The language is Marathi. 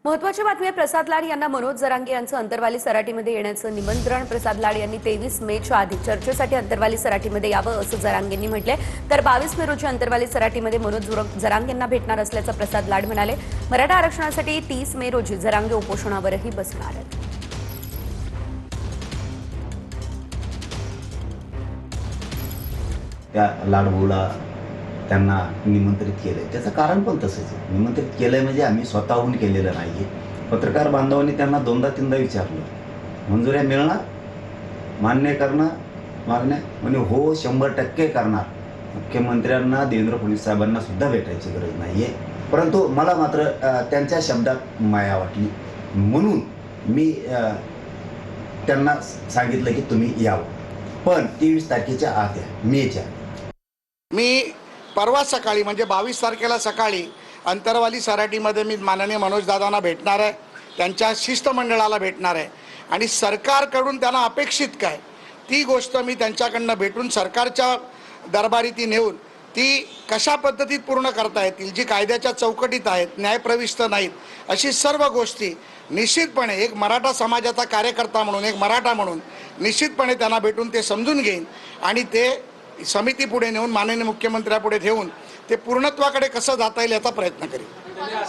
महत्त्वाची बातमी आहे. प्रसाद लाड यांना मनोज जरांगे यांचं अंतरवाली सराटीमध्ये येण्याचं निमंत्रण. प्रसाद लाड यांनी 23 मेच्या आधी चर्चेसाठी अंतरवाली सराटीमध्ये यावं असं जरांगेंनी म्हटलंय. तर 22 मे रोजी अंतरवाली सराटीमध्ये मनोज जरांगेंना भेटणार असल्याचं प्रसाद लाड म्हणाले. मराठा आरक्षणासाठी 30 मे रोजी जरांगे उपोषणावरही बसणार आहेत. त्या लाडभूला त्यांना निमंत्रित केलंय. त्याचं कारण पण तसंच आहे. निमंत्रित केलंय म्हणजे आम्ही स्वतःहून केलेलं नाहीये. पत्रकार बांधवांनी त्यांना दोनदा तीनदा विचारलं, मंजुऱ्या मिळणार, मान्य करणार मागण्या, म्हणजे हो 100% करणार. मुख्यमंत्र्यांना देवेंद्र फडणवीस साहेबांना सुद्धा भेटायची गरज नाहीये. परंतु मला मात्र त्यांच्या शब्दात माया वाटली, म्हणून मी त्यांना सांगितलं की तुम्ही यावं, पण 23 तारखेच्या आत या, मेच्या. मी परवा सकाळी म्हणजे 22 तारखेला सकाळी अंतरवाली सराटीमध्ये मी माननीय मनोजदादांना भेटणार आहे, त्यांच्या शिष्टमंडळाला भेटणार आहे आणि सरकारकडून त्यांना अपेक्षित काय ती गोष्ट मी त्यांच्याकडनं भेटून सरकारच्या दरबारी ती नेऊन ती कशा पद्धतीत पूर्ण करता येतील, जी कायद्याच्या चौकटीत आहेत, न्यायप्रविष्ट नाहीत, अशी सर्व गोष्टी निश्चितपणे एक मराठा समाजाचा कार्यकर्ता म्हणून, एक मराठा म्हणून निश्चितपणे त्यांना भेटून ते समजून घेईन आणि ते समिती पुढे नेऊन माननीय मुख्यमंत्र्यापुढे ठेवून ते पूर्णत्वाकडे कसं जाता येईल याचा प्रयत्न करेन.